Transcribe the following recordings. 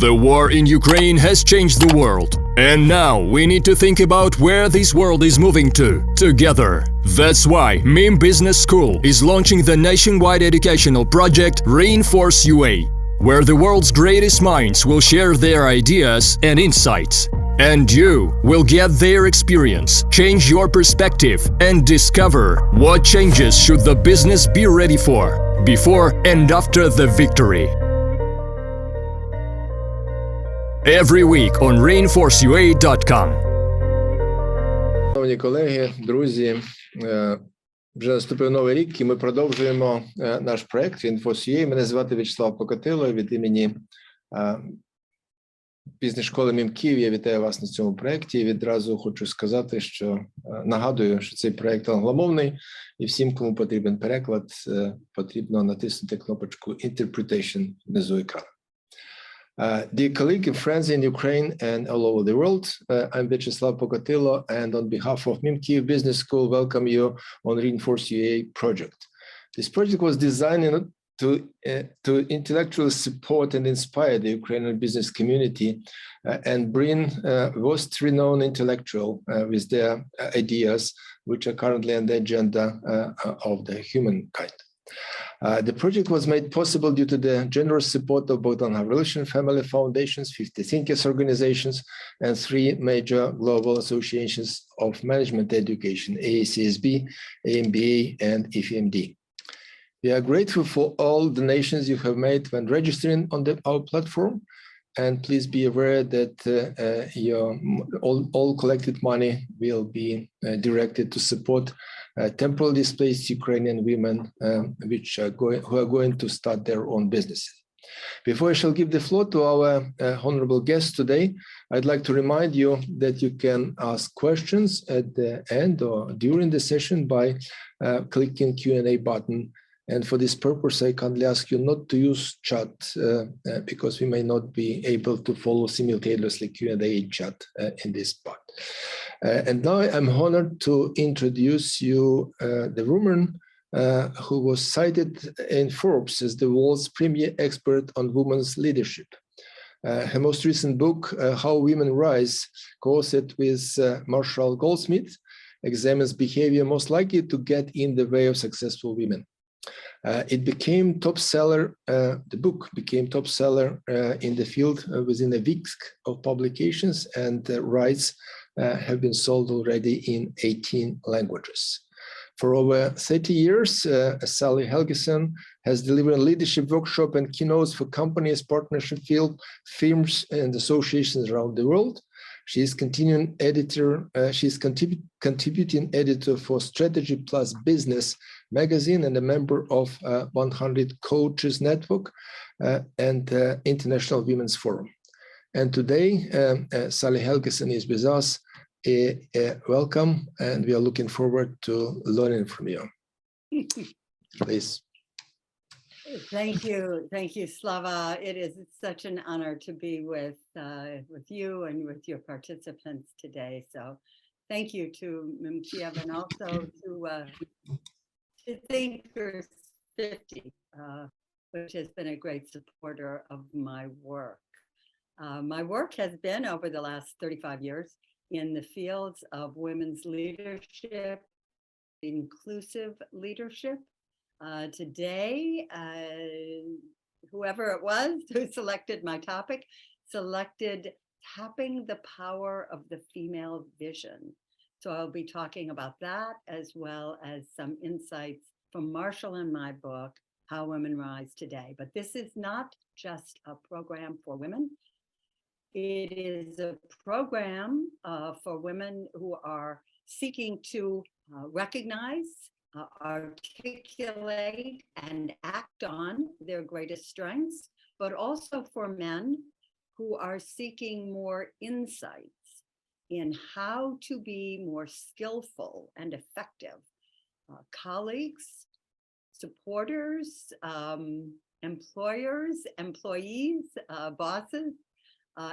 The war in Ukraine has changed the world. And now we need to think about where this world is moving to, together. That's why MIM Business School is launching the nationwide educational project ReInforceUA, where the world's greatest minds will share their ideas and insights. And you will get their experience, change your perspective, and discover what changes should the business be ready for, before and after the victory. Every week on ReInforceUA.com. Шановні колеги, друзі, вже наступив новий рік, і ми продовжуємо наш проект ReInforceUA. Мене звати В'ячеслав Покотило. Від імені бізнес-школи МІМ Київ я вітаю вас на цьому проєкті. І відразу хочу сказати, що нагадую, що цей проєкт англомовний, і всім, кому потрібен переклад, потрібно натиснути кнопочку Interpretation внизу екрану. Dear colleagues and friends in Ukraine and all over the world, I'm Vyacheslav Pokotilo, and on behalf of MIM Kyiv Business School, welcome you on ReInforceUA project. This project was designed to intellectually support and inspire the Ukrainian business community and bring most renowned intellectuals with their ideas, which are currently on the agenda of the humankind. The project was made possible due to the generous support of both Revolution Family Foundations, 50 Thinkers organizations, and 3 major global associations of management education, AACSB, AMBA, and EFMD. We are grateful for all donations you have made when registering on our platform, and please be aware that all collected money will be directed to support temporarily displaced Ukrainian women who are going to start their own businesses. Before I shall give the floor to our honorable guest today, I'd like to remind you that you can ask questions at the end or during the session by clicking Q&A button. And for this purpose, I kindly ask you not to use chat because we may not be able to follow simultaneously Q&A chat in this part. And now I'm honored to introduce you the woman who was cited in Forbes as the world's premier expert on women's leadership. Her most recent book, How Women Rise, co-authored with Marshall Goldsmith, examines behavior most likely to get in the way of successful women. It became top seller. The book became top seller in the field within a week of publications, and the rights have been sold already in 18 languages. For over 30 years, Sally Helgesen has delivered leadership workshop and keynotes for companies, partnership field, firms, and associations around the world. She is continuing editor. She's contributing editor for Strategy Plus Business magazine and a member of 100 Coaches Network and International Women's Forum. And today, Sally Helgesen is with us. Welcome, and we are looking forward to learning from you. Please. Thank you, Slava. It is such an honor to be with you and with your participants today. So, thank you to MIM Kyiv and also to Thinkers 50, which has been a great supporter of my work. My work has been over the last 35 years in the fields of women's leadership, inclusive leadership. Today, whoever it was who selected my topic, selected tapping the power of the female vision. So I'll be talking about that as well as some insights from Marshall in my book, How Women Rise Today. But this is not just a program for women. It is a program for women who are seeking to recognize, articulate, and act on their greatest strengths, but also for men who are seeking more insights in how to be more skillful and effective colleagues, supporters, employers, employees, bosses,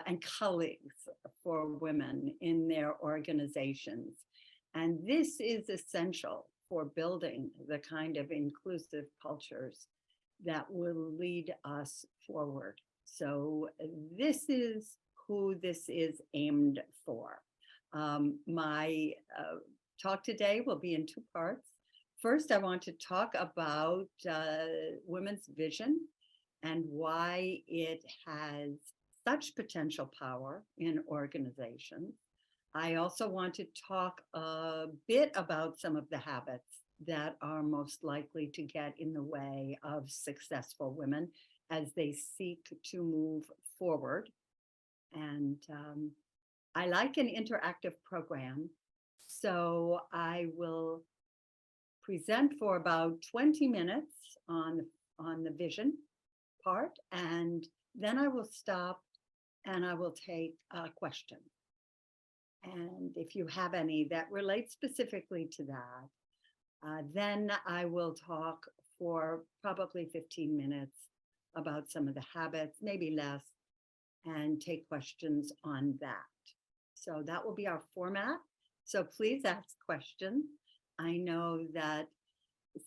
and colleagues for women in their organizations. And this is essential for building the kind of inclusive cultures that will lead us forward. So this is who this is aimed for. My talk today will be in two parts. First, I want to talk about women's vision and why it has such potential power in organizations. I also want to talk a bit about some of the habits that are most likely to get in the way of successful women as they seek to move forward. And I like an interactive program, so I will present for about 20 minutes on the vision part, and then I will stop and I will take a question. And if you have any that relate specifically to that, then I will talk for probably 15 minutes about some of the habits, maybe less, and take questions on that. So that will be our format. So please ask questions. I know that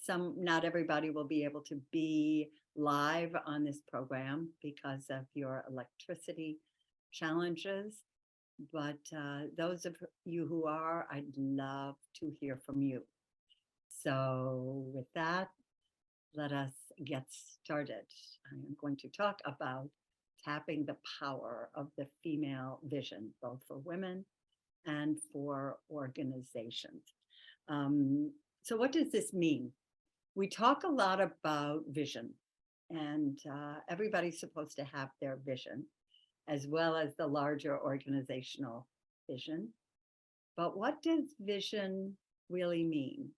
not everybody will be able to be live on this program because of your electricity challenges. But those of you who are, I'd love to hear from you. So with that, let us get started. I'm going to talk about tapping the power of the female vision, both for women and for organizations. So what does this mean? We talk a lot about vision, and everybody's supposed to have their vision, as well as the larger organizational vision. But what does vision really mean?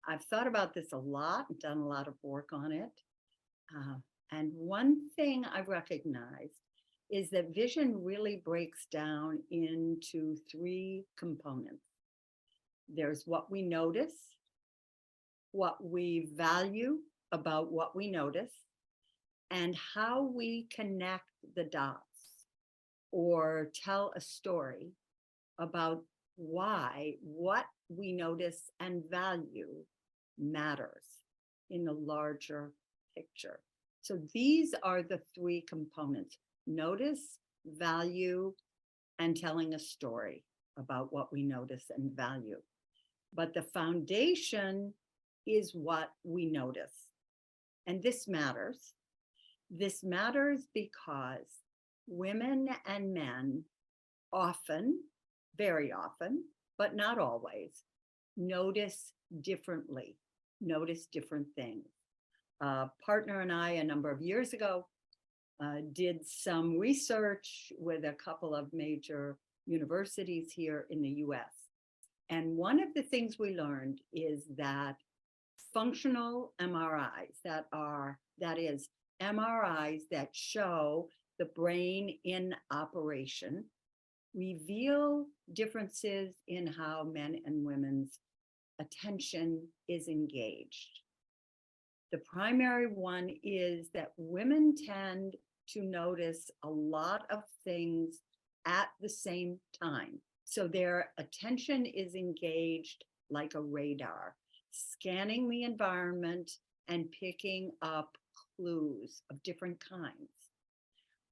I've thought about this a lot and done a lot of work on it. And one thing I've recognized is that vision really breaks down into three components. There's what we notice, what we value about what we notice, and how we connect the dots or tell a story about why what we notice and value matters in the larger picture. So these are the three components: notice, value, and telling a story about what we notice and value. But the foundation is what we notice. And this matters. This matters because women and men often, very often, but not always, notice differently, notice different things. A partner and I, a number of years ago, did some research with a couple of major universities here in the US. And one of the things we learned is that functional MRIs, that is MRIs that show the brain in operation, reveal differences in how men and women's attention is engaged. The primary one is that women tend to notice a lot of things at the same time. So their attention is engaged like a radar, scanning the environment and picking up clues of different kinds.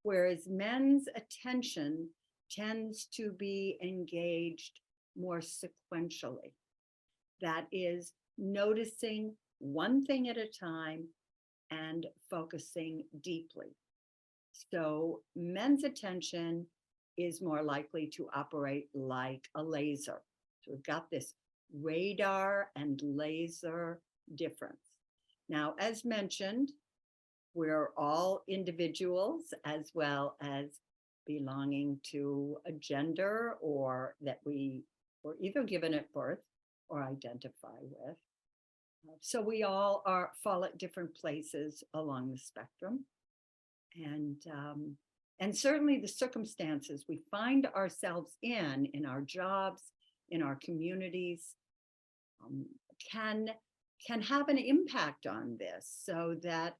Whereas men's attention tends to be engaged more sequentially. That is, noticing one thing at a time and focusing deeply. So men's attention is more likely to operate like a laser. So we've got this radar and laser difference. Now, as mentioned, we're all individuals as well as belonging to a gender or that we were either given at birth or identify with. So we all fall at different places along the spectrum. And certainly the circumstances we find ourselves in our jobs, in our communities, can have an impact on this, so that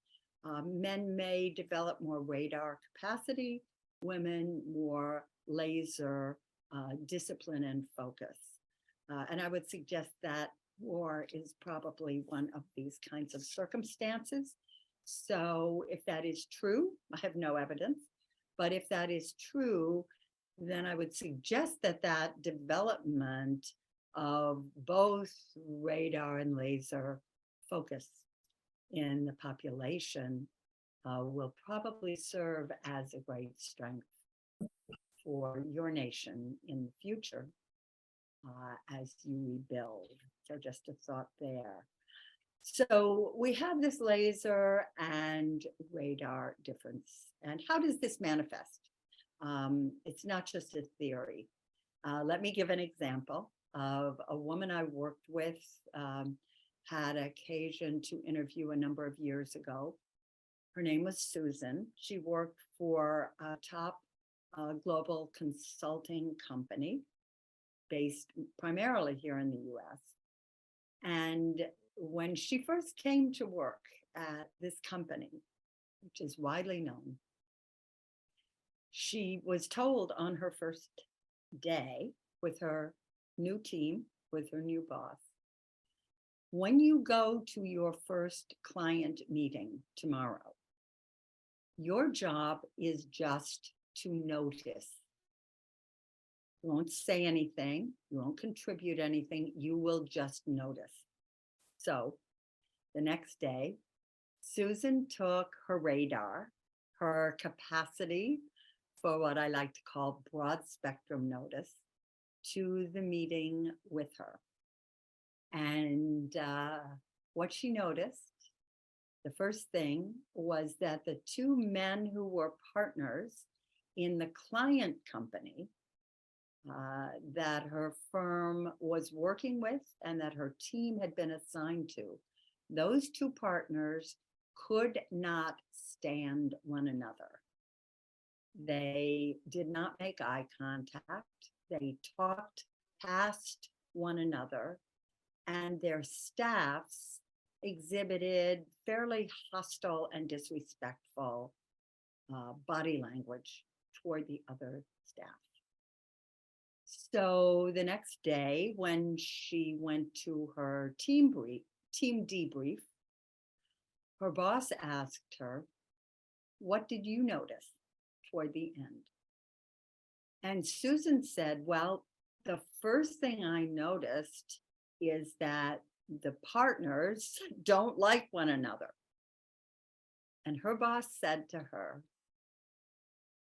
men may develop more radar capacity, women more laser discipline and focus. And I would suggest that war is probably one of these kinds of circumstances. So if that is true, I have no evidence, but if that is true, then I would suggest that that development of both radar and laser focus in the population will probably serve as a great strength for your nation in the future as you rebuild. So just a thought there. So we have this laser and radar difference. And how does this manifest? It's not just a theory. Let me give an example of a woman I worked with, had occasion to interview a number of years ago. Her name was Susan. She worked for a top global consulting company based primarily here in the US. And when she first came to work at this company, which is widely known, she was told on her first day with her new team, with her new boss, when you go to your first client meeting tomorrow, your job is just to notice. You won't say anything, you won't contribute anything, you will just notice. So the next day, Susan took her radar, her capacity for what I like to call broad spectrum notice, to the meeting with her. And what she noticed, the first thing was that the two men who were partners in the client company that her firm was working with and that her team had been assigned to, those two partners could not stand one another. They did not make eye contact. They talked past one another, and their staffs exhibited fairly hostile and disrespectful body language toward the other staff. So the next day, when she went to her team debrief, her boss asked her, "What did you notice toward the end?" And Susan said, "Well, the first thing I noticed is that the partners don't like one another." And her boss said to her,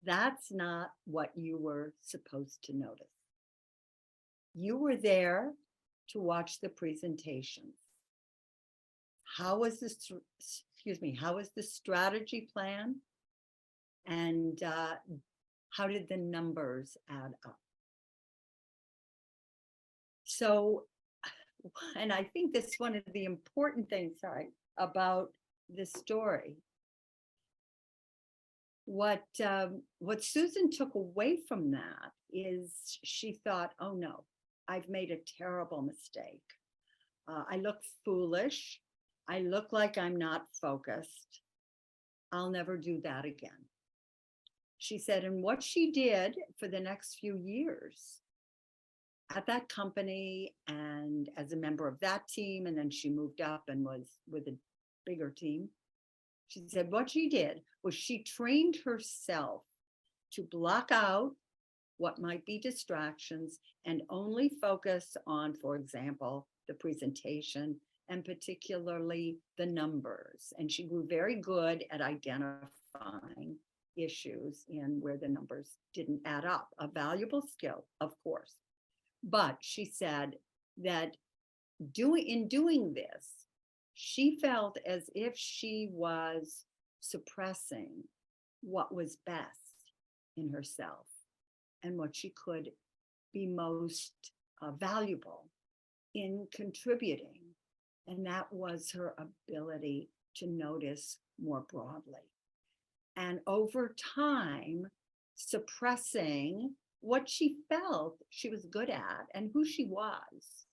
"That's not what you were supposed to notice. You were there to watch the presentations. How was this, how was the strategy plan? And how did the numbers add up?" So, and I think that's one of the important things, about this story. What Susan took away from that is she thought, "Oh no, I've made a terrible mistake. I look foolish. I look like I'm not focused. I'll never do that again." She said, and what she did for the next few years at that company and as a member of that team, and then she moved up and was with a bigger team. She said what she did was she trained herself to block out what might be distractions and only focus on, for example, the presentation and particularly the numbers. And she grew very good at identifying issues in where the numbers didn't add up. A valuable skill, of course. But she said that in doing this, she felt as if she was suppressing what was best in herself and what she could be most valuable in contributing. And that was her ability to notice more broadly. And over time, suppressing what she felt she was good at and who she was.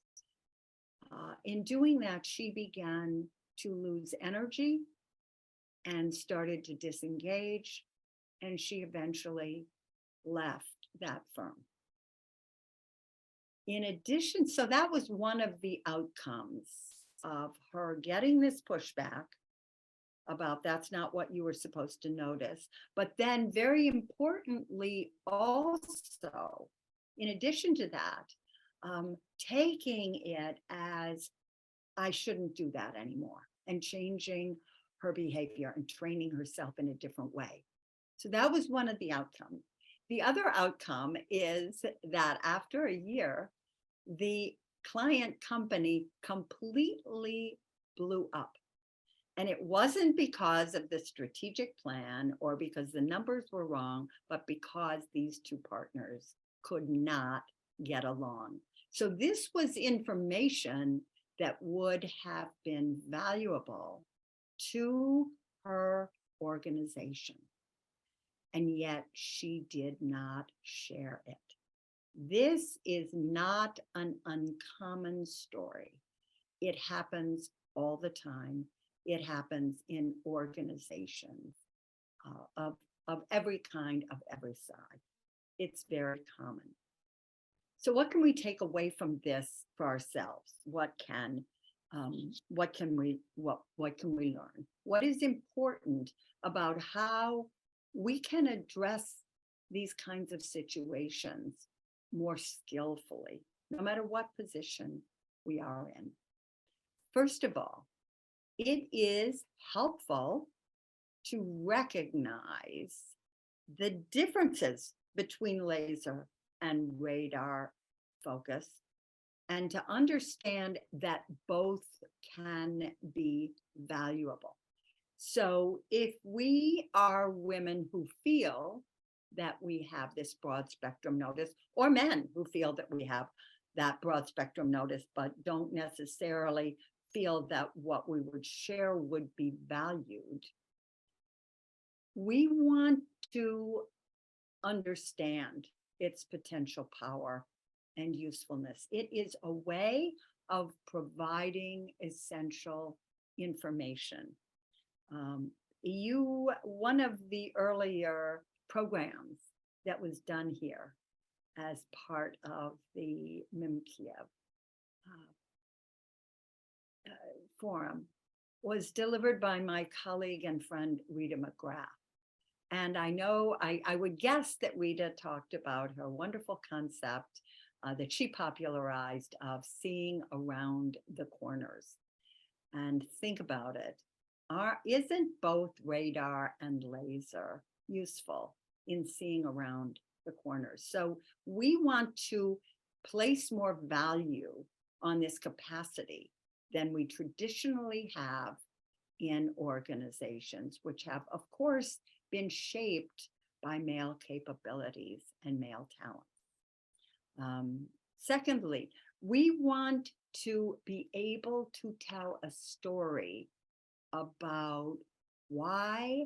In doing that, she began to lose energy and started to disengage, and she eventually left that firm. In addition, so that was one of the outcomes of her getting this pushback about that's not what you were supposed to notice. But then very importantly, also, in addition to that, taking it as I shouldn't do that anymore and changing her behavior and training herself in a different way. So that was one of the outcomes. The other outcome is that after a year, the client company completely blew up. And it wasn't because of the strategic plan or because the numbers were wrong, but because these two partners could not get along. So this was information that would have been valuable to her organization. And yet she did not share it. This is not an uncommon story. It happens all the time. It happens in organizations of every kind, of every size. It's very common. So what can we take away from this for ourselves? What can we learn? What is important about how we can address these kinds of situations more skillfully, no matter what position we are in? First of all, it is helpful to recognize the differences between laser and radar focus and to understand that both can be valuable. So if we are women who feel that we have this broad spectrum notice, or men who feel that we have that broad spectrum notice, but don't necessarily feel that what we would share would be valued, we want to understand its potential power and usefulness. It is a way of providing essential information. One of the earlier programs that was done here as part of the MIMKiev forum was delivered by my colleague and friend Rita McGrath. And I know I would guess that Rita talked about her wonderful concept that she popularized of seeing around the corners. And think about it. Isn't both radar and laser useful in seeing around the corners? So we want to place more value on this capacity than we traditionally have in organizations, which have, of course, been shaped by male capabilities and male talent. Secondly, we want to be able to tell a story about why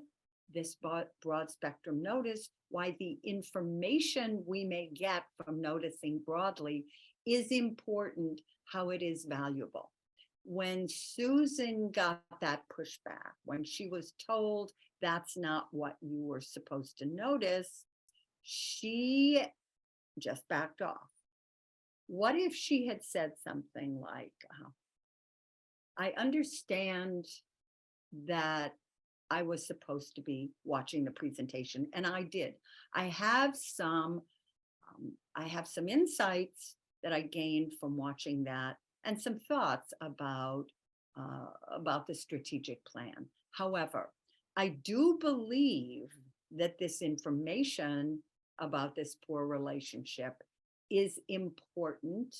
this broad spectrum notice, why the information we may get from noticing broadly is important, how it is valuable. When Susan got that pushback, when she was told that's not what you were supposed to notice, she just backed off. What if she had said something like, I understand that I was supposed to be watching the presentation, and I did. I have some insights that I gained from watching that, and some thoughts about the strategic plan. However, I do believe that this information about this poor relationship is important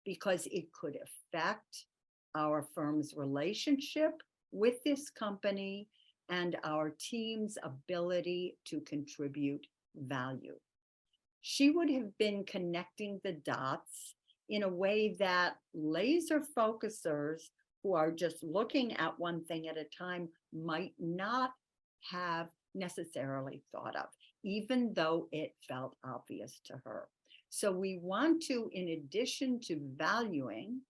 because it could affect our firm's relationship with this company and our team's ability to contribute value. She would have been connecting the dots in a way that laser focusers who are just looking at one thing at a time might not have necessarily thought of, even though it felt obvious to her. So we want to, in addition to valuing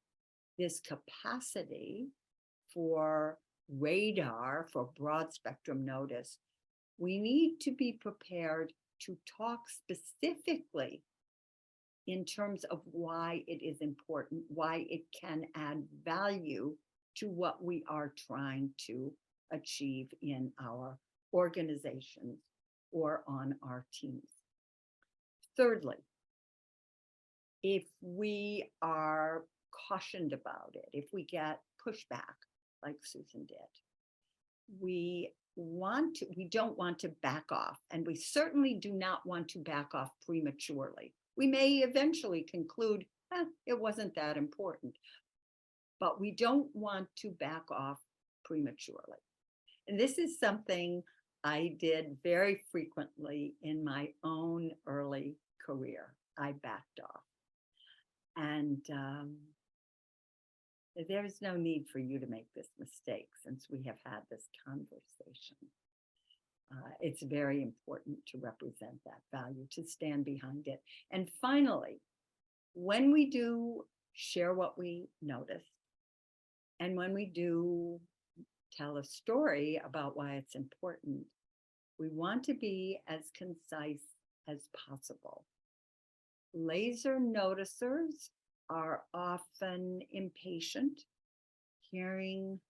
this capacity for radar, for broad spectrum notice, we need to be prepared to talk specifically in terms of why it is important, why it can add value to what we are trying to achieve in our organizations or on our teams. Thirdly, if we are cautioned about it, if we get pushback like Susan did, we don't want to back off, and we certainly do not want to back off prematurely. We may eventually conclude, it wasn't that important, but we don't want to back off prematurely. And this is something I did very frequently in my own early career. I backed off. And there's no need for you to make this mistake since we have had this conversation. It's very important to represent that value, to stand behind it. And finally, when we do share what we noticed, and when we do tell a story about why it's important, we want to be as concise as possible. Laser noticers are often impatient, hearing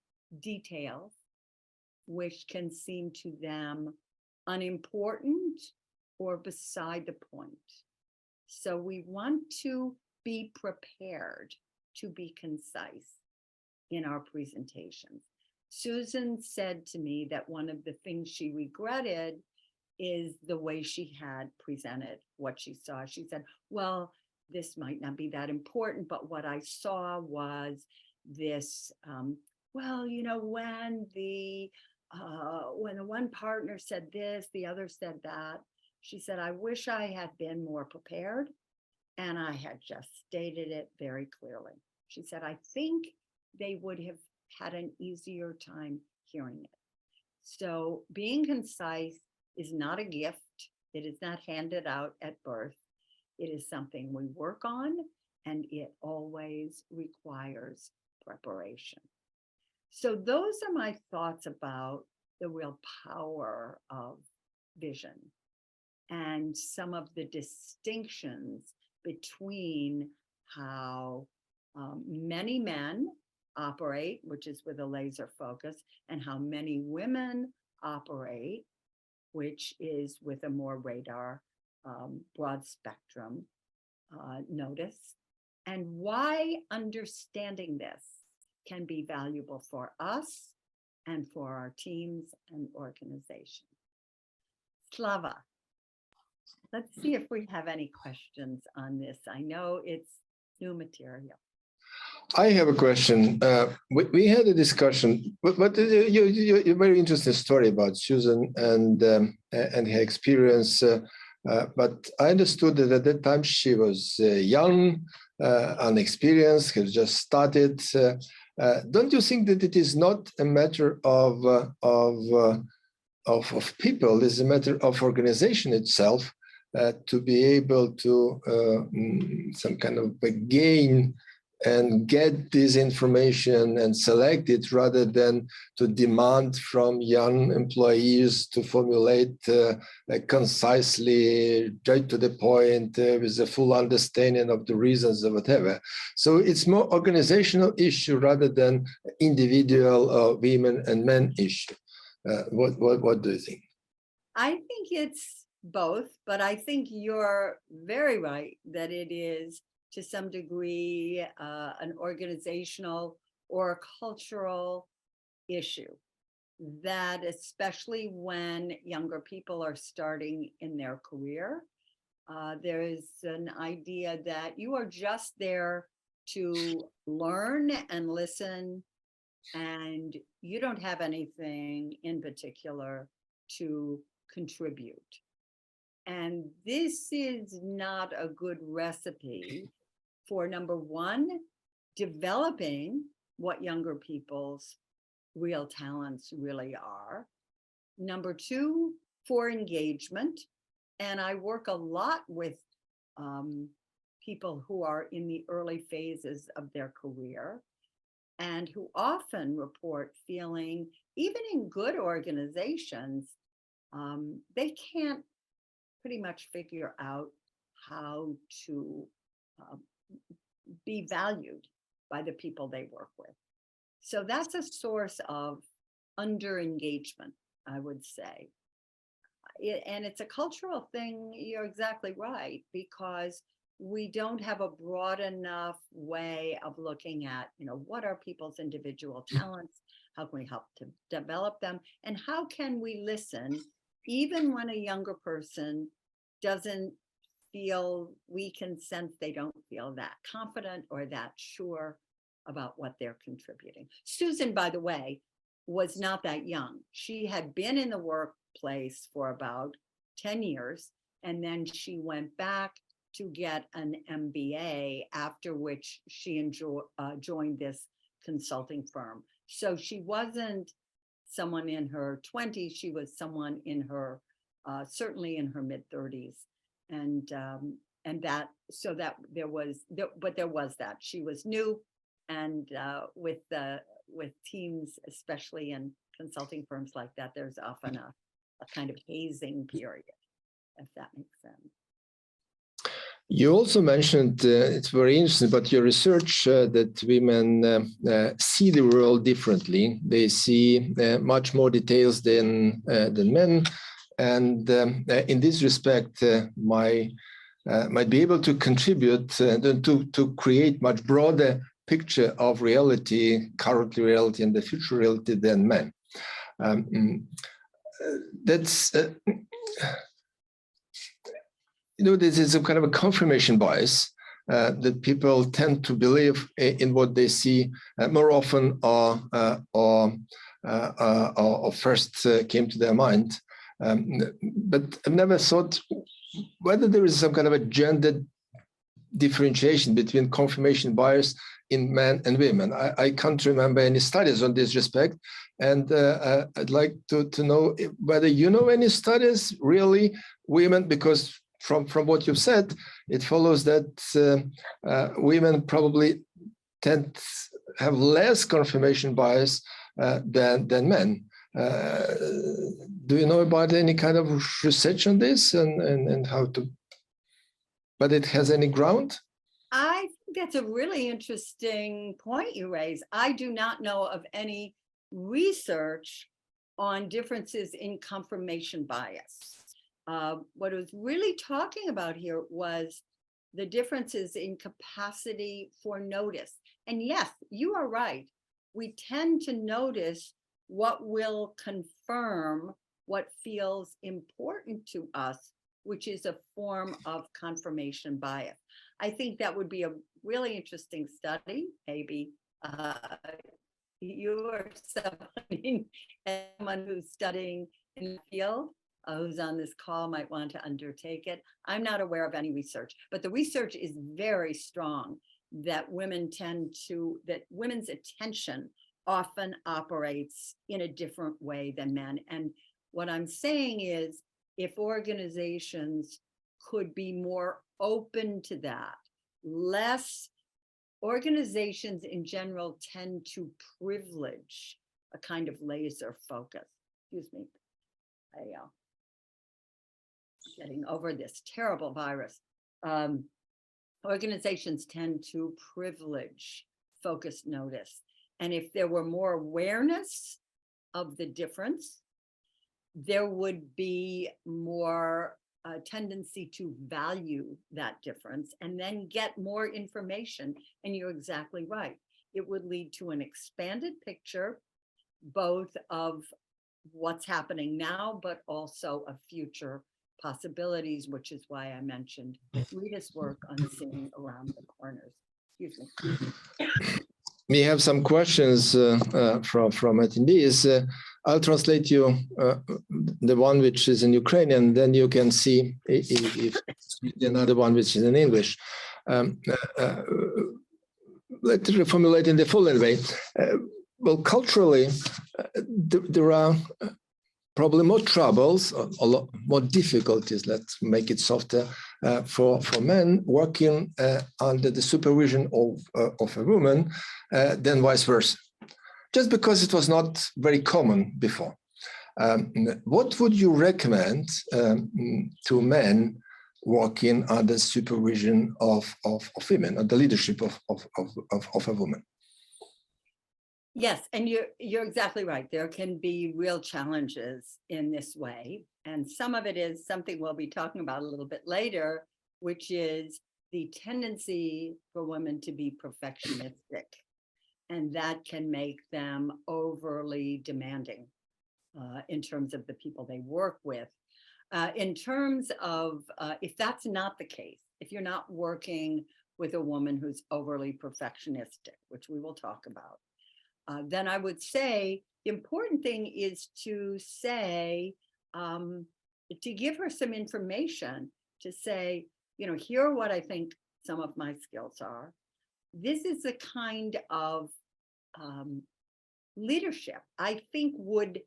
details which can seem to them unimportant or beside the point. So we want to be prepared to be concise in our presentations. Susan said to me that one of the things she regretted is the way she had presented what she saw. She said, well, this might not be that important, but what I saw was this, well, you know, when the one partner said this, the other said that. She said, I wish I had been more prepared and I had just stated it very clearly. She said, I think they would have had an easier time hearing it. So being concise is not a gift. It is not handed out at birth. It is something we work on, and it always requires preparation. So those are my thoughts about the real power of vision and some of the distinctions between how many men operate, which is with a laser focus, and how many women operate, which is with a more radar, broad spectrum notice, and why understanding this can be valuable for us and for our teams and organizations. Slava, let's see if we have any questions on this. I know it's new material. I have a question. We had a discussion, but you very interesting story about Susan and her experience. But I understood that at that time she was young, unexperienced, had just started. Don't you think that it is not a matter of people? It's a matter of organization itself to be able to some kind of gain and get this information and select it, rather than to demand from young employees to formulate concisely, right to the point, with a full understanding of the reasons or whatever. So it's more organizational issue rather than individual women and men issue. What do you think? I think it's both, but I think you're very right that it is to some degree an organizational or a cultural issue, that especially when younger people are starting in their career, there is an idea that you are just there to learn and listen, and you don't have anything in particular to contribute. And this is not a good recipe for, number one, developing what younger people's real talents really are. Number two, for engagement. And I work a lot with people who are in the early phases of their career and who often report feeling, even in good organizations, they can't pretty much figure out how to be valued by the people they work with. So that's a source of under-engagement, I would say. And it's a cultural thing, you're exactly right, because we don't have a broad enough way of looking at, what are people's individual talents? How can we help to develop them? And how can we listen, even when a younger person doesn't feel, we can sense they don't feel that confident or that sure about what they're contributing. Susan, by the way, was not that young. She had been in the workplace for about 10 years, and then she went back to get an MBA, after which she joined this consulting firm. So she wasn't someone in her 20s, she was someone in her, certainly in her mid-30s. And that, so that there was that. She was new, and with teams, especially in consulting firms like that, there's often a kind of hazing period, if that makes sense. You also mentioned, it's very interesting about your research, that women see the world differently. They see much more details than men. And in this respect, might be able to contribute to create much broader picture of reality, current reality, and the future reality than men. That's this is a kind of a confirmation bias that people tend to believe in what they see more often or first came to their mind. But I've never thought whether there is some kind of a gender differentiation between confirmation bias in men and women. I can't remember any studies on this respect. And I'd like to know whether you know any studies, really, women, because from what you've said, it follows that women probably tend to have less confirmation bias than men. Do you know about any kind of research on this and how to, but it has any ground? I think that's a really interesting point you raise. I do not know of any research on differences in confirmation bias. What I was really talking about here was the differences in capacity for notice. And yes, you are right. We tend to notice what will confirm what feels important to us, which is a form of confirmation bias. I think that would be a really interesting study. Maybe you are someone who's studying in the field, who's on this call might want to undertake it. I'm not aware of any research, but the research is very strong that women's attention often operates in a different way than men. And what I'm saying is, if organizations could be more open to that, organizations in general tend to privilege a kind of laser focus. Excuse me. Getting over this terrible virus. Organizations tend to privilege focused notice. And if there were more awareness of the difference, there would be more tendency to value that difference and then get more information. And you're exactly right. It would lead to an expanded picture, both of what's happening now, but also of future possibilities, which is why I mentioned Rita's work on seeing around the corners. Excuse me. We have some questions from attendees. I'll translate you the one which is in Ukrainian, then you can see if another one which is in English. Let's reformulate in the following way. Well, culturally, there are probably more troubles, a lot more difficulties, let's make it softer, for men working under the supervision of a woman than vice versa, just because it was not very common before. What would you recommend to men working under supervision of women, under the leadership of a woman? Yes, and you're exactly right. There can be real challenges in this way. And some of it is something we'll be talking about a little bit later, which is the tendency for women to be perfectionistic. And that can make them overly demanding in terms of the people they work with. In terms of if that's not the case, if you're not working with a woman who's overly perfectionistic, which we will talk about, then I would say the important thing is to say, to give her some information, to say, here are what I think some of my skills are. This is the kind of leadership I think would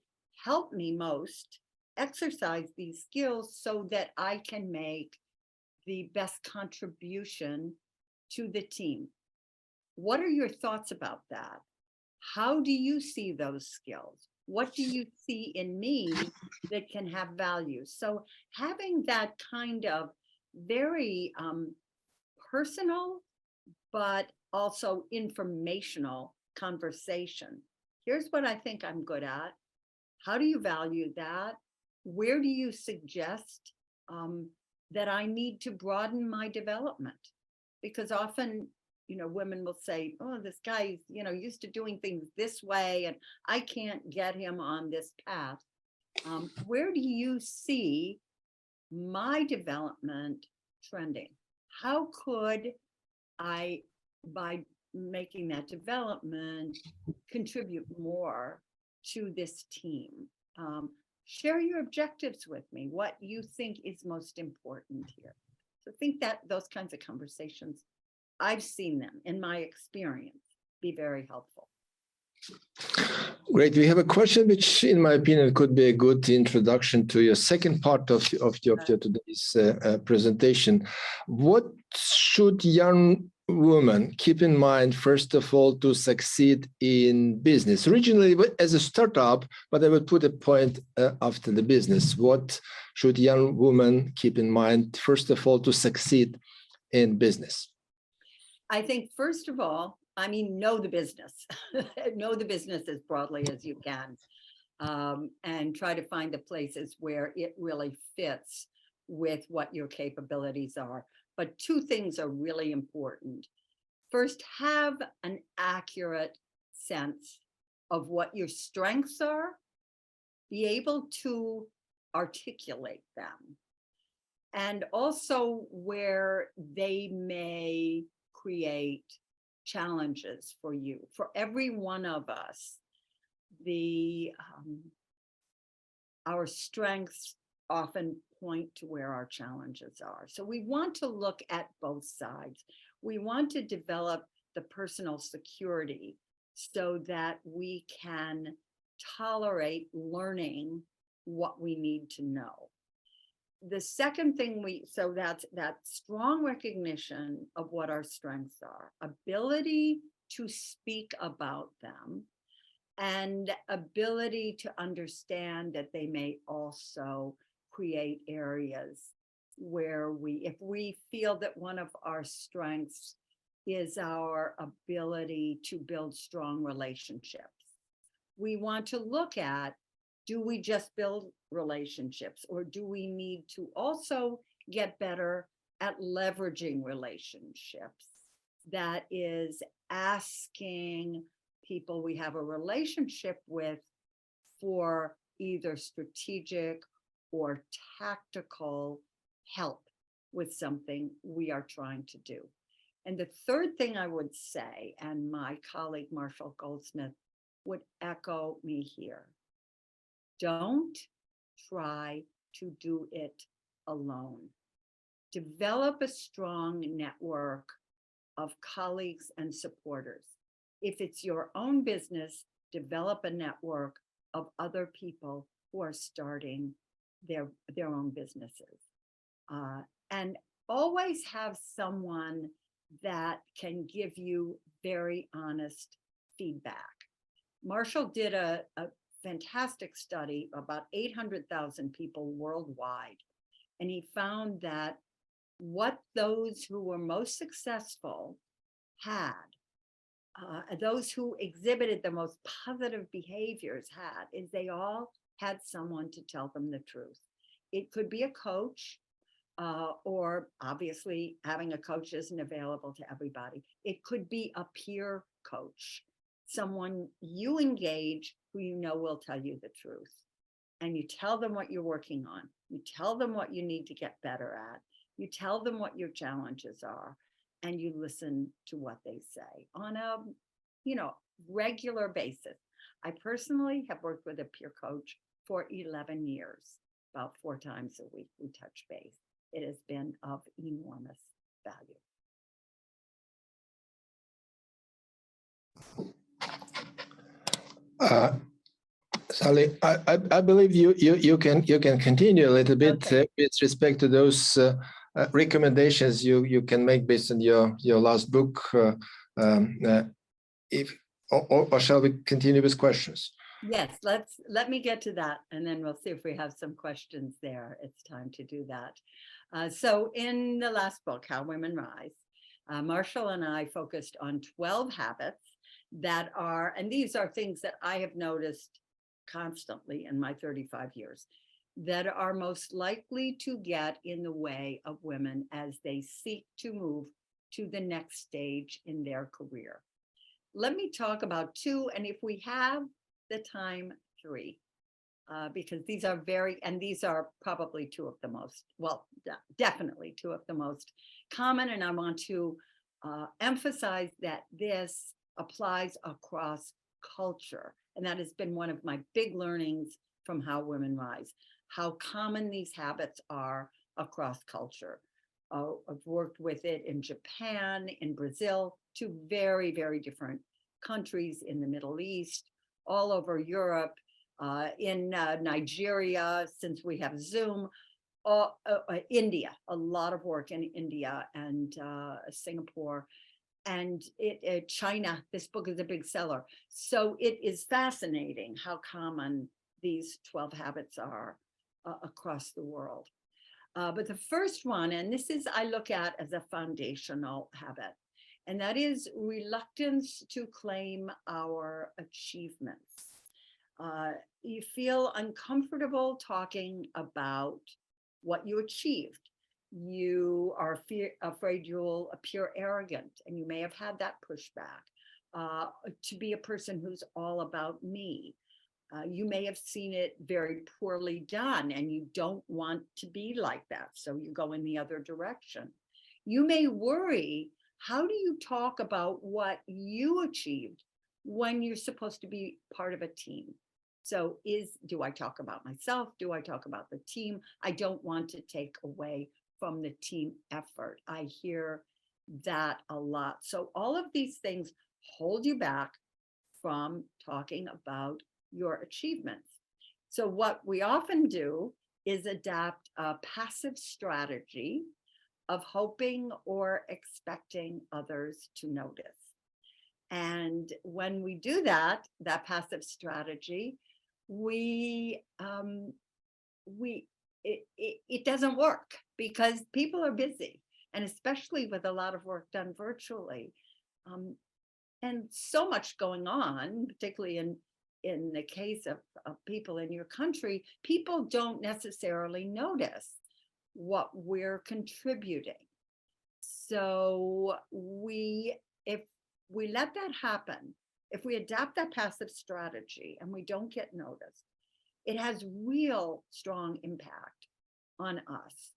help me most exercise these skills so that I can make the best contribution to the team. What are your thoughts about that? How do you see those skills? What do you see in me that can have value? So having that kind of very personal, but also informational conversation. Here's what I think I'm good at. How do you value that? Where do you suggest that I need to broaden my development? Because often, women will say, oh, this guy, used to doing things this way, and I can't get him on this path. Where do you see my development trending? How could I, by making that development, contribute more to this team? Share your objectives with me, what you think is most important here. So I think that those kinds of conversations, I've seen them in my experience be very helpful. Great. We have a question which, in my opinion, could be a good introduction to your second part of your today's presentation. What should young women keep in mind, first of all, to succeed in business? Originally as a startup, but I would put a point after the business. What should young women keep in mind, first of all, to succeed in business? I think, first of all, know the business. Know the business as broadly as you can, and try to find the places where it really fits with what your capabilities are. But two things are really important. First, have an accurate sense of what your strengths are, be able to articulate them, and also where they may create challenges for you. For every one of us, our strengths often point to where our challenges are. So we want to look at both sides. We want to develop the personal security so that we can tolerate learning what we need to know. The second thing so that's that strong recognition of what our strengths are, ability to speak about them, and ability to understand that they may also create areas where if we feel that one of our strengths is our ability to build strong relationships, we want to look at, do we just build relationships, or do we need to also get better at leveraging relationships? That is asking people we have a relationship with for either strategic or tactical help with something we are trying to do. And the third thing I would say, and my colleague Marshall Goldsmith would echo me here, don't try to do it alone. Develop a strong network of colleagues and supporters. If it's your own business, develop a network of other people who are starting their own businesses. And always have someone that can give you very honest feedback. Marshall did a fantastic study, about 800,000 people worldwide. And he found that what those who were most successful had those who exhibited the most positive behaviors is they all had someone to tell them the truth. It could be a coach, or obviously having a coach isn't available to everybody. It could be a peer coach, someone you engage who you know will tell you the truth. And you tell them what you're working on. You tell them what you need to get better at. You tell them what your challenges are, and you listen to what they say on a, regular basis. I personally have worked with a peer coach for 11 years, about 4 times a week. We touch base. It has been of enormous value. Sally, I believe you can continue a little bit with respect to those recommendations you can make based on your last book. Or shall we continue with questions? Yes, let me get to that, and then we'll see if we have some questions there. It's time to do that. So in the last book, How Women Rise, Marshall and I focused on 12 habits that are, and these are things that I have noticed constantly in my 35 years, that are most likely to get in the way of women as they seek to move to the next stage in their career. Let me talk about 2, and if we have the time, 3, because these are probably 2 of the most, well, definitely 2 of the most common, and I want to emphasize that this applies across culture. And that has been one of my big learnings from How Women Rise, how common these habits are across culture. I've worked with it in Japan, in Brazil, 2 very, very different countries in the Middle East, all over Europe, in Nigeria, since we have Zoom, India, a lot of work in India and Singapore. And China, this book is a big seller. So it is fascinating how common these 12 habits are across the world. But the first one, and this is I look at as a foundational habit, and that is reluctance to claim our achievements. You feel uncomfortable talking about what you achieved. You are afraid you'll appear arrogant, and you may have had that pushback, to be a person who's all about me. You may have seen it very poorly done, and you don't want to be like that, so you go in the other direction. You may worry, how do you talk about what you achieved when you're supposed to be part of a team? So do I talk about myself? Do I talk about the team? I don't want to take away from the team effort. I hear that a lot. So all of these things hold you back from talking about your achievements. So what we often do is adapt a passive strategy of hoping or expecting others to notice. And when we do that passive strategy, it doesn't work because people are busy, and especially with a lot of work done virtually, and so much going on, particularly in the case of people in your country, people don't necessarily notice what we're contributing. So if we let that happen, if we adapt that passive strategy and we don't get noticed, it has real strong impact on us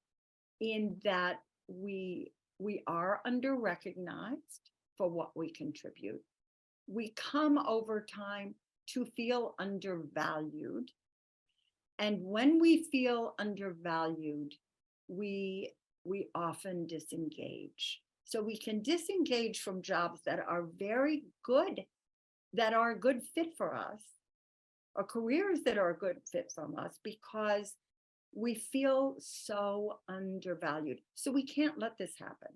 in that we are under-recognized for what we contribute. We come over time to feel undervalued. And when we feel undervalued, we often disengage. So we can disengage from jobs that are very good, that are a good fit for us, or careers that are a good fit from us, because we feel so undervalued. So we can't let this happen.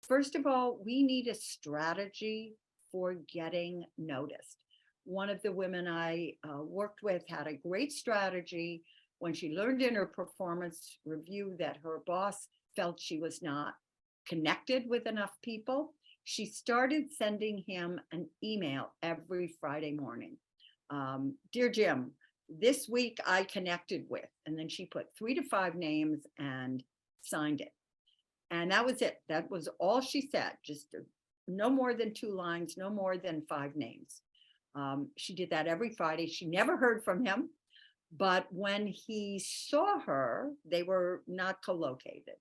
First of all, we need a strategy for getting noticed. One of the women I worked with had a great strategy when she learned in her performance review that her boss felt she was not connected with enough people. she started sending him an email every Friday morning. Dear Jim, this week I connected with, and then she put 3 to 5 names and signed it. And that was it. That was all she said, just no more than 2 lines, no more than 5 names. She did that every Friday. She never heard from him, but when he saw her, they were not co-located.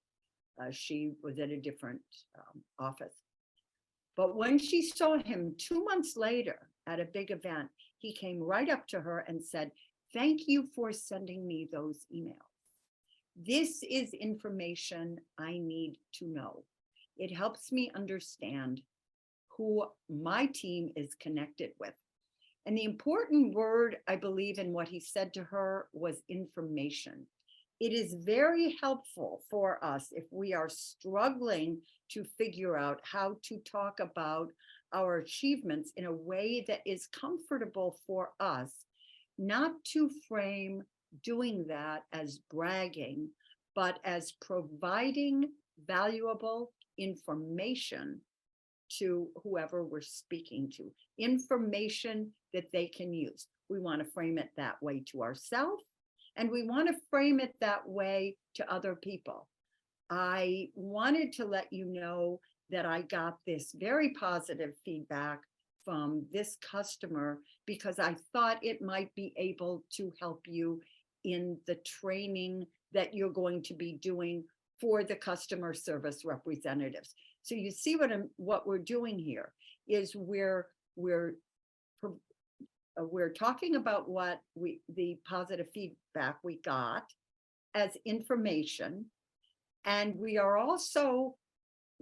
She was at a different office. But when she saw him 2 months later at a big event, he came right up to her and said, "Thank you for sending me those emails. This is information I need to know. It helps me understand who my team is connected with." And the important word, I believe, in what he said to her was information. It is very helpful for us if we are struggling to figure out how to talk about our achievements in a way that is comfortable for us, not to frame doing that as bragging, but as providing valuable information to whoever we're speaking to, information that they can use. We want to frame it that way to ourselves, and we want to frame it that way to other people. I wanted to let you know that I got this very positive feedback from this customer because I thought it might be able to help you in the training that you're going to be doing for the customer service representatives. So you see what we're doing here is we're talking about what the positive feedback we got as information, and we are also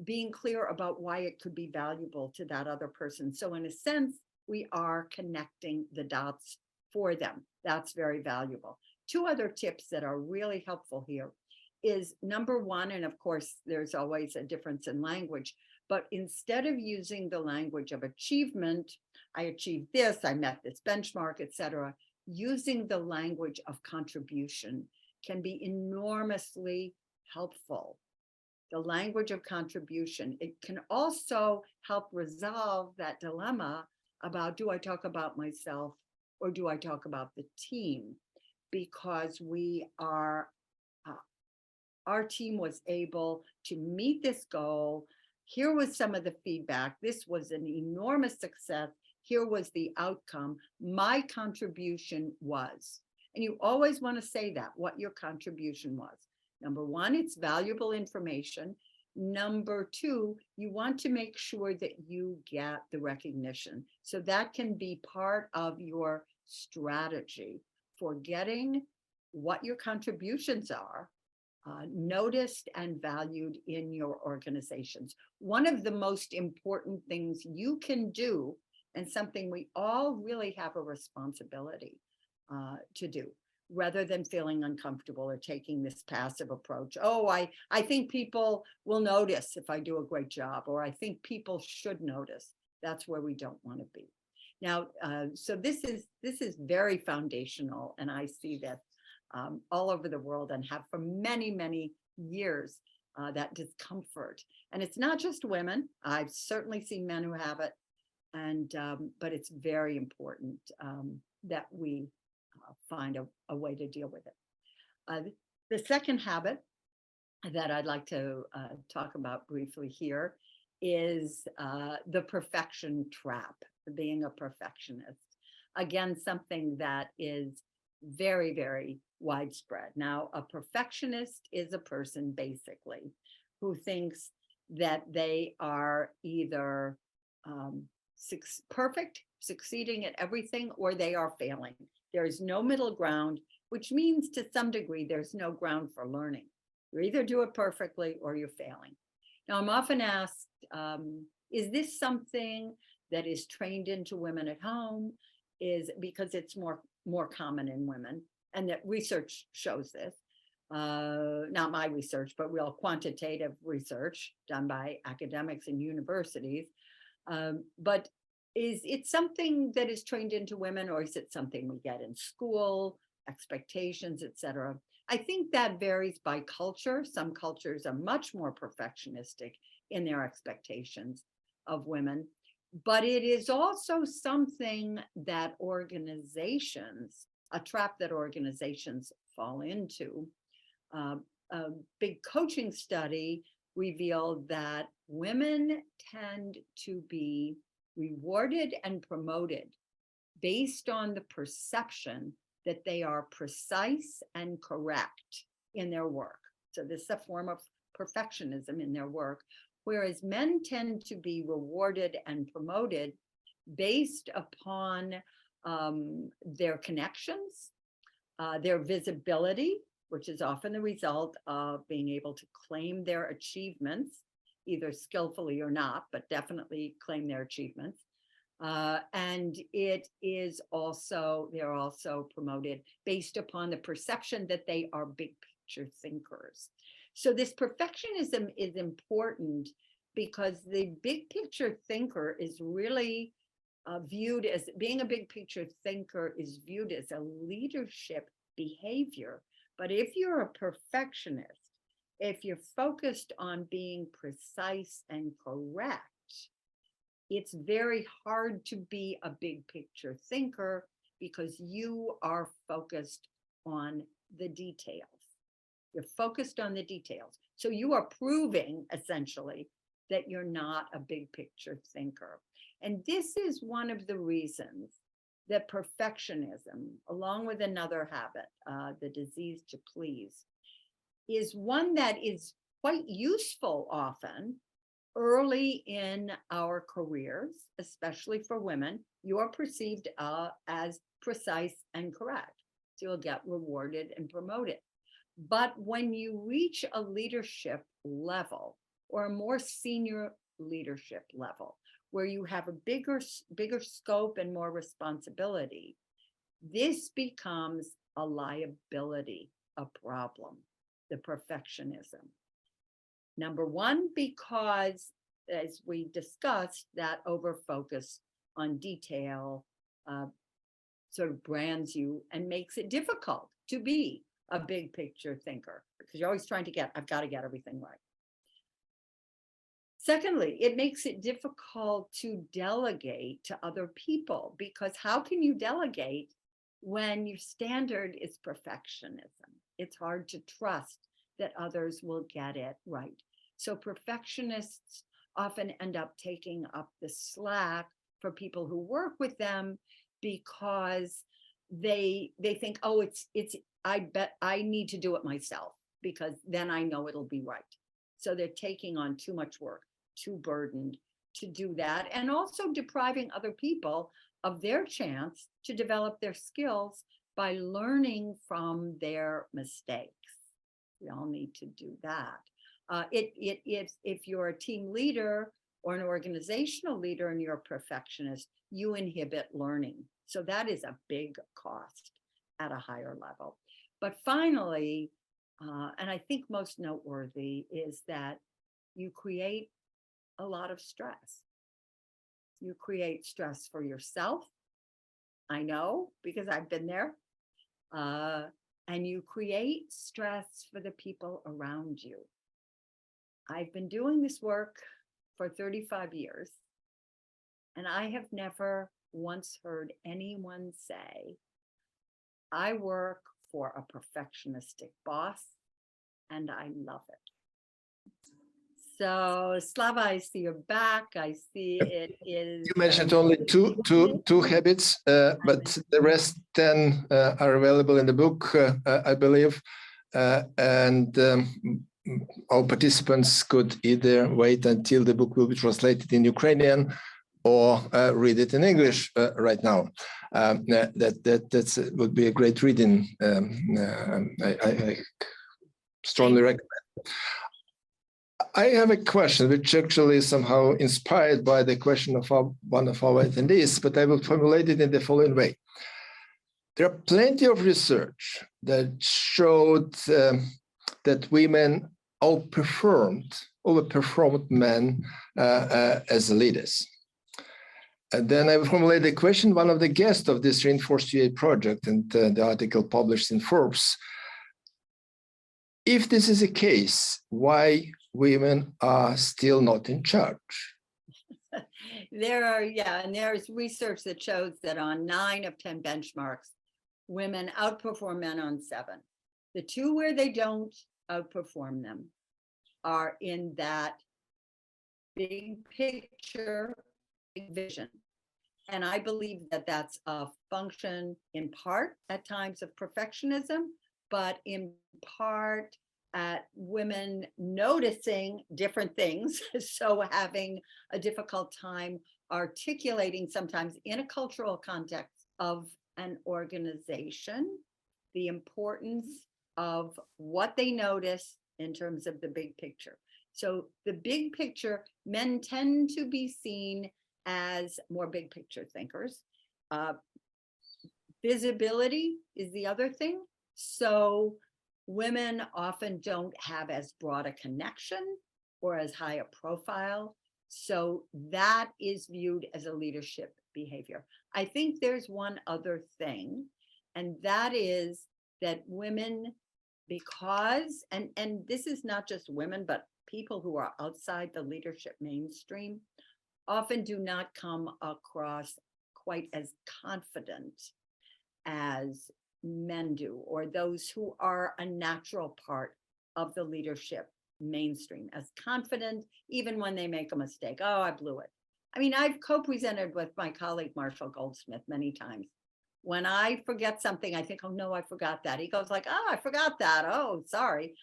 being clear about why it could be valuable to that other person. So in a sense, we are connecting the dots for them. That's very valuable. 2 other tips that are really helpful here is number 1, and of course, there's always a difference in language, but instead of using the language of achievement, I achieved this, I met this benchmark, etc., using the language of contribution can be enormously helpful. The language of contribution, it can also help resolve that dilemma about, do I talk about myself or do I talk about the team? Because our team was able to meet this goal. Here was some of the feedback. This was an enormous success. Here was the outcome. My contribution was, and you always want to say that, what your contribution was. Number 1, it's valuable information. Number 2, you want to make sure that you get the recognition. So that can be part of your strategy for getting what your contributions are noticed and valued in your organizations. One of the most important things you can do, and something we all really have a responsibility to do, rather than feeling uncomfortable or taking this passive approach. Oh, I think people will notice if I do a great job, or I think people should notice. That's where we don't want to be. Now, so this is very foundational, and I see that all over the world and have for many, many years, that discomfort. And it's not just women. I've certainly seen men who have it, and but it's very important that we find a way to deal with it. The second habit that I'd like to talk about briefly here is the perfection trap, being a perfectionist. Again, something that is very, very widespread. Now, a perfectionist is a person basically who thinks that they are either perfect, succeeding at everything, or they are failing. There is no middle ground, which means to some degree, there's no ground for learning. You either do it perfectly or you're failing. Now, I'm often asked, is this something that is trained into women at home? Is because it's more common in women, and that research shows this. Not my research, but real quantitative research done by academics and universities. But is it something that is trained into women, or is it something we get in school, expectations, etc.? I think that varies by culture. Some cultures are much more perfectionistic in their expectations. of women. But it is also something that organizations, a trap that organizations fall into. A big coaching study revealed that women tend to be rewarded and promoted based on the perception that they are precise and correct in their work. So this is a form of perfectionism in their work, whereas men tend to be rewarded and promoted based upon their connections, their visibility, which is often the result of being able to claim their achievements, either skillfully or not, but definitely claim their achievements. And they're also promoted based upon the perception that they are big picture thinkers. So this perfectionism is important because the big picture thinker is really viewed as being a big picture thinker is viewed as a leadership behavior. But if you're a perfectionist, if you're focused on being precise and correct, it's very hard to be a big picture thinker because you are focused on the details. You're focused on the details. So you are proving essentially that you're not a big picture thinker. And this is one of the reasons that perfectionism, along with another habit, the disease to please, is one that is quite useful often early in our careers, especially for women. You are perceived as precise and correct. So you'll get rewarded and promoted. But when you reach a leadership level or a more senior leadership level, where you have a bigger scope and more responsibility, this becomes a liability, a problem, the perfectionism. Number one, because as we discussed, that overfocus on detail sort of brands you and makes it difficult to be a big picture thinker because you're always trying to I've got to get everything right. Secondly, it makes it difficult to delegate to other people because how can you delegate when your standard is perfectionism? It's hard to trust that others will get it right. So perfectionists often end up taking up the slack for people who work with them because they think, oh, I bet I need to do it myself because then I know it'll be right. So they're taking on too much work, too burdened to do that, and also depriving other people of their chance to develop their skills by learning from their mistakes. We all need to do that. If you're a team leader or an organizational leader and you're a perfectionist, you inhibit learning. So that is a big cost at a higher level. But finally, and I think most noteworthy, is that you create a lot of stress. You create stress for yourself. I know because I've been there. And you create stress for the people around you. I've been doing this work for 35 years, and I have never once heard anyone say, I work for a perfectionistic boss, and I love it. So, Slava, I see you're back. I see it is. You mentioned only two habits, but the rest 10 are available in the book, I believe. And our participants could either wait until the book will be translated in Ukrainian or read it in English right now. That would be a great reading. I strongly recommend. I have a question which actually is somehow inspired by the question of one of our attendees, but I will formulate it in the following way. There are plenty of research that showed that women overperformed men as leaders. And then I will formulate the question. One of the guests of this ReInforceUA project and the article published in Forbes, if this is the case, why women are still not in charge? And there's research that shows that on 9 of 10 benchmarks, women outperform men on 7. The 2 where they don't outperform them are in that big picture, big vision. And I believe that that's a function in part at times of perfectionism, but in part at women noticing different things. So having a difficult time articulating sometimes in a cultural context of an organization, the importance of what they notice in terms of the big picture. So the big picture, men tend to be seen as more big picture thinkers. Visibility is the other thing. So women often don't have as broad a connection or as high a profile. So that is viewed as a leadership behavior. I think there's one other thing, and that is that women, because, and this is not just women, but people who are outside the leadership mainstream, often do not come across quite as confident as men do, or those who are a natural part of the leadership mainstream, as confident even when they make a mistake. Oh, I blew it. I mean, I've co-presented with my colleague Marshall Goldsmith many times. When I forget something, I think, oh no, I forgot that. He goes like, oh, I forgot that. Oh, sorry.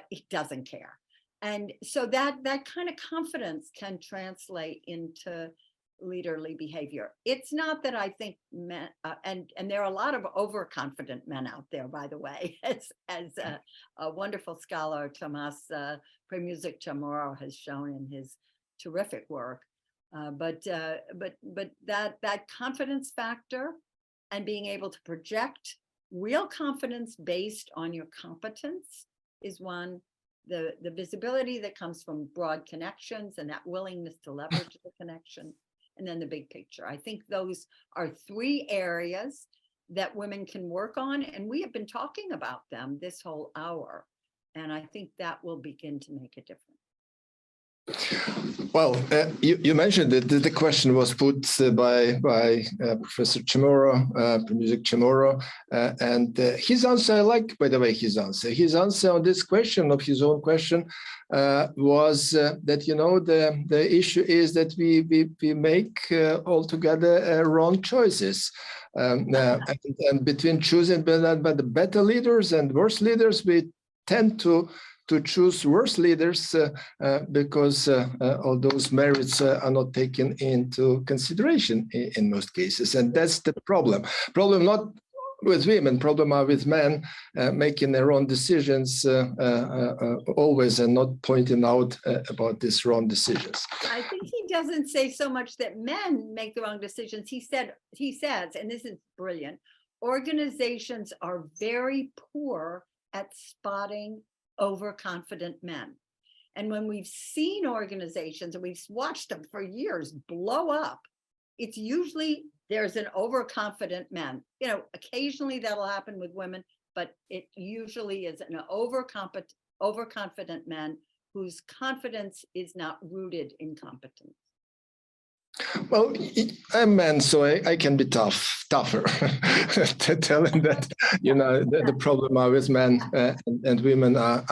He doesn't care. And so that kind of confidence can translate into leaderly behavior. It's not that I think men, and there are a lot of overconfident men out there, by the way, as a wonderful scholar, Tomas Premuzic Chamorro, has shown in his terrific work. But that confidence factor and being able to project real confidence based on your competence is one. The visibility that comes from broad connections and that willingness to leverage the connection, and then the big picture. I think those are 3 areas that women can work on, and we have been talking about them this whole hour, and I think that will begin to make a difference. Well, you mentioned that the question was put by Professor Chamorro, Premuzic Chamorro, and his answer, I like, by the way, his answer. His answer on this question, of his own question, was that, you know, the issue is that we make altogether wrong choices. And between choosing by the better leaders and worse leaders, we tend to choose worse leaders because all those merits are not taken into consideration in most cases. And that's the problem. Problem not with women, problem are with men making their own decisions always, and not pointing out about these wrong decisions. I think he doesn't say so much that men make the wrong decisions. He says, and this is brilliant, organizations are very poor at spotting overconfident men. And when we've seen organizations, and we've watched them for years blow up, it's usually there's an overconfident man. You know, occasionally that'll happen with women, but it usually is an overconfident man whose confidence is not rooted in competence. Well, I'm a man, so I can be tougher, telling that, you know, the problem are with men and women are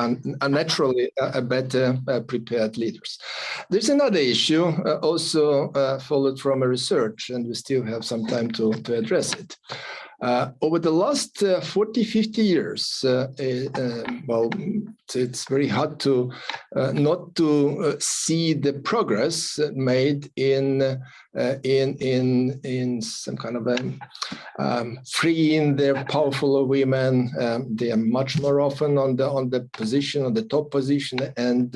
naturally better prepared leaders. There's another issue also followed from a research, and we still have some time to address it. Over the last 40, 50 years, well, it's very hard to not to see the progress made in some kind of freeing the powerful women. They are much more often on the position, on the top position, and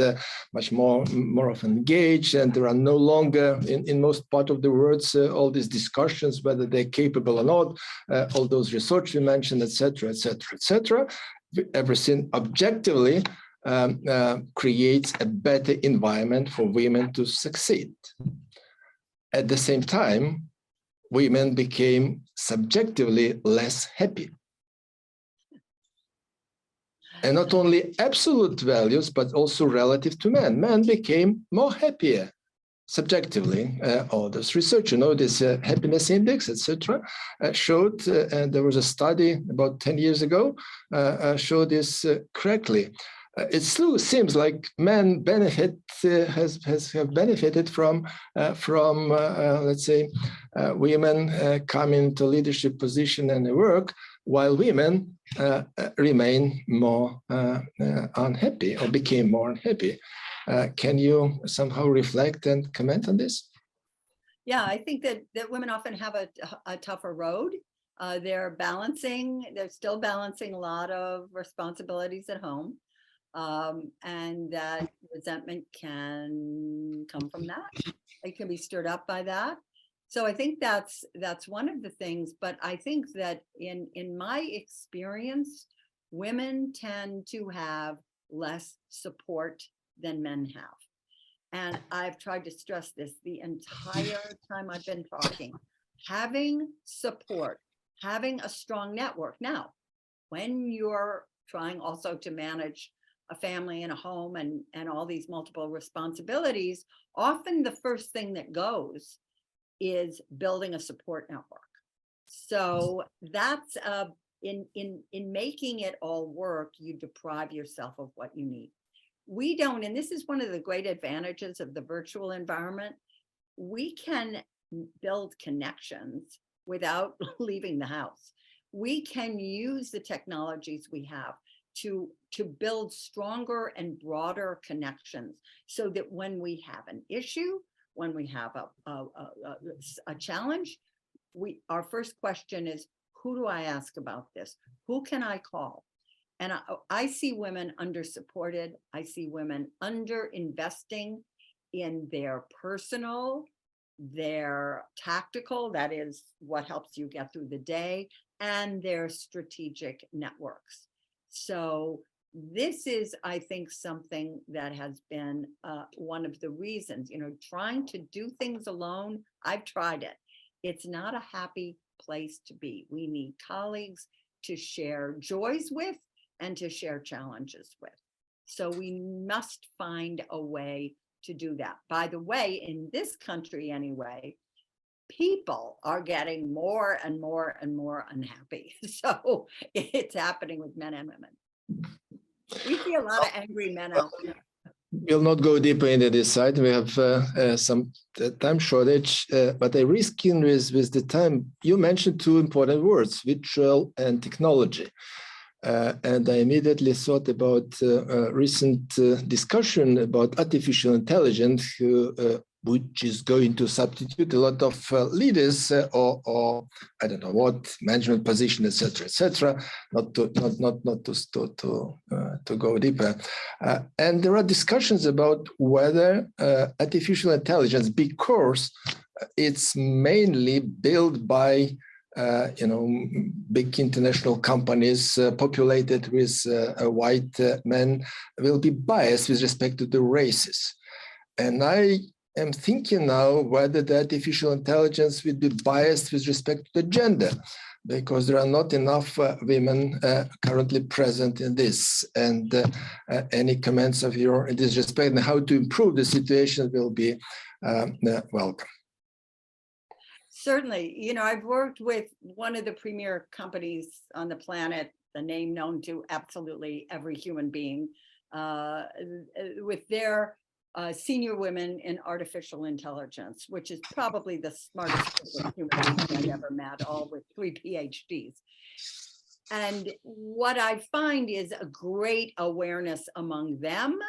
much more often engaged. And there are no longer in most part of the world all these discussions whether they're capable or not. All those research you mentioned, etc., etc., etc. Everything objectively creates a better environment for women to succeed. At the same time, women became subjectively less happy. And not only absolute values, but also relative to men. Men became more happier. subjectively, all this research, this happiness index, etc., showed, and there was a study about 10 years ago, showed this correctly. It still seems like men have benefited from let's say, women coming to leadership position and work, while women remain more unhappy or became more unhappy. Can you somehow reflect and comment on this? Yeah, I think that women often have a tougher road. They're still balancing a lot of responsibilities at home. And that resentment can come from that. It can be stirred up by that. So I think that's one of the things. But I think that in my experience, women tend to have less support than men have. And I've tried to stress this the entire time I've been talking. Having support, having a strong network. Now, when you're trying also to manage a family and a home and all these multiple responsibilities, often the first thing that goes is building a support network. So that's in making it all work, you deprive yourself of what you need. We don't, and this is one of the great advantages of the virtual environment, we can build connections without leaving the house. We can use the technologies we have to build stronger and broader connections, so that when we have an issue, when we have a challenge, our first question is, who do I ask about this? Who can I call? And I see women under-supported. I see women under-investing in their personal, their tactical, that is what helps you get through the day, and their strategic networks. So this is, I think, something that has been one of the reasons, trying to do things alone. I've tried it. It's not a happy place to be. We need colleagues to share joys with and to share challenges with. So we must find a way to do that. By the way, in this country anyway, people are getting more and more and more unhappy. So it's happening with men and women. We see a lot of angry men out there. We'll not go deeper into this side. We have some time shortage, but I risk in with the time. You mentioned two important words, virtual and technology. And I immediately thought about a recent discussion about artificial intelligence, which is going to substitute a lot of leaders or I don't know what management position, etc. Not to go deeper. And there are discussions about whether artificial intelligence, because it's mainly built by big international companies populated with white men, will be biased with respect to the races. And I am thinking now whether the artificial intelligence will be biased with respect to the gender, because there are not enough women currently present in this. And any comments of yours in this respect and how to improve the situation will be welcome. Certainly. I've worked with one of the premier companies on the planet, the name known to absolutely every human being, with their senior women in artificial intelligence, which is probably the smartest human beings I've ever met, all with 3 PhDs. And what I find is a great awareness among them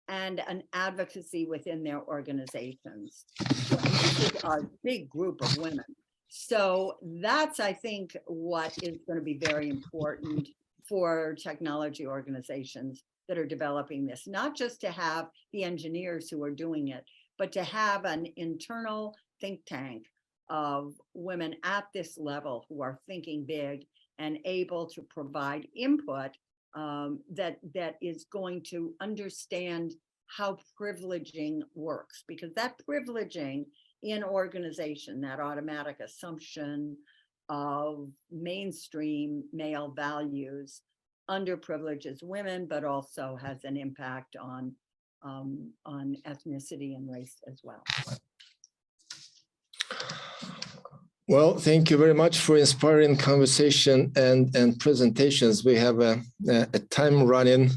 and an advocacy within their organizations. This is a big group of women. So that's, I think, what is going to be very important for technology organizations that are developing this, not just to have the engineers who are doing it, but to have an internal think tank of women at this level who are thinking big and able to provide input that is going to understand how privileging works, because that privileging in organization, that automatic assumption of mainstream male values, underprivileges women, but also has an impact on ethnicity and race as well. Well, thank you very much for inspiring conversation and presentations. We have a time running,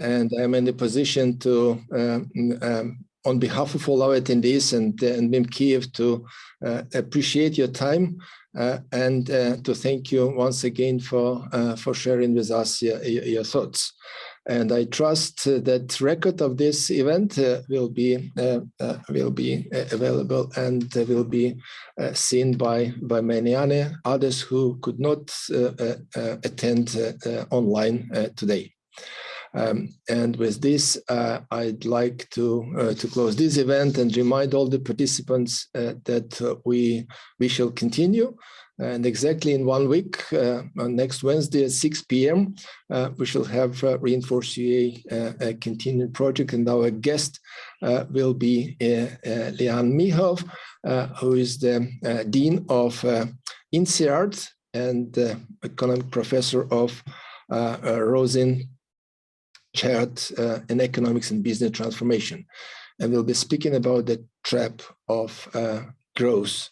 and I'm in the position to, on behalf of all our attendees and MIM Kyiv, to appreciate your time and to thank you once again for sharing with us your thoughts. And I trust that record of this event will be available and will be seen by many others who could not attend online today. And with this, I'd like to close this event and remind all the participants that we shall continue. And exactly in 1 week, on next Wednesday at 6 p.m., we shall have ReInforceUA a continuing project, and our guest will be Lian Mihov, who is the Dean of INSEAD and economic professor of Rosen Chaired in Economics and Business Transformation. And we'll be speaking about the trap of growth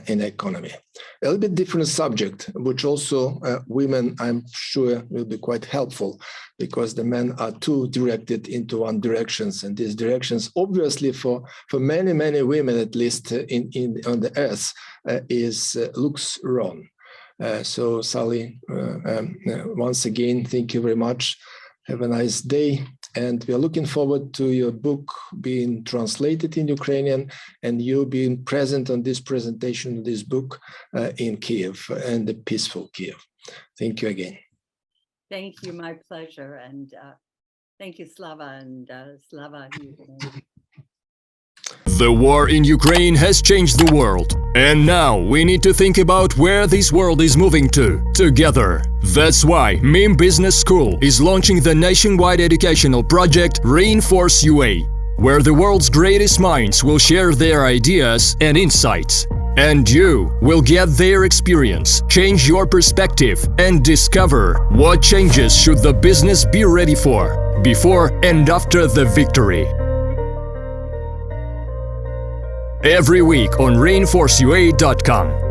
in economy. A little bit different subject, which also women, I'm sure, will be quite helpful, because the men are too directed into one directions, and these directions, obviously, for many women, at least on the earth, looks wrong. So, Sally, once again, thank you very much. Have a nice day. And we are looking forward to your book being translated in Ukrainian and you being present on this presentation of this book in Kyiv, and the peaceful Kyiv. Thank you again. Thank you, my pleasure. And thank you, Slava, and Slava. The war in Ukraine has changed the world. And now we need to think about where this world is moving to, together. That's why MIM Business School is launching the nationwide educational project ReInforceUA, where the world's greatest minds will share their ideas and insights. And you will get their experience, change your perspective, and discover what changes should the business be ready for, before and after the victory. Every week on ReInforceUA.com.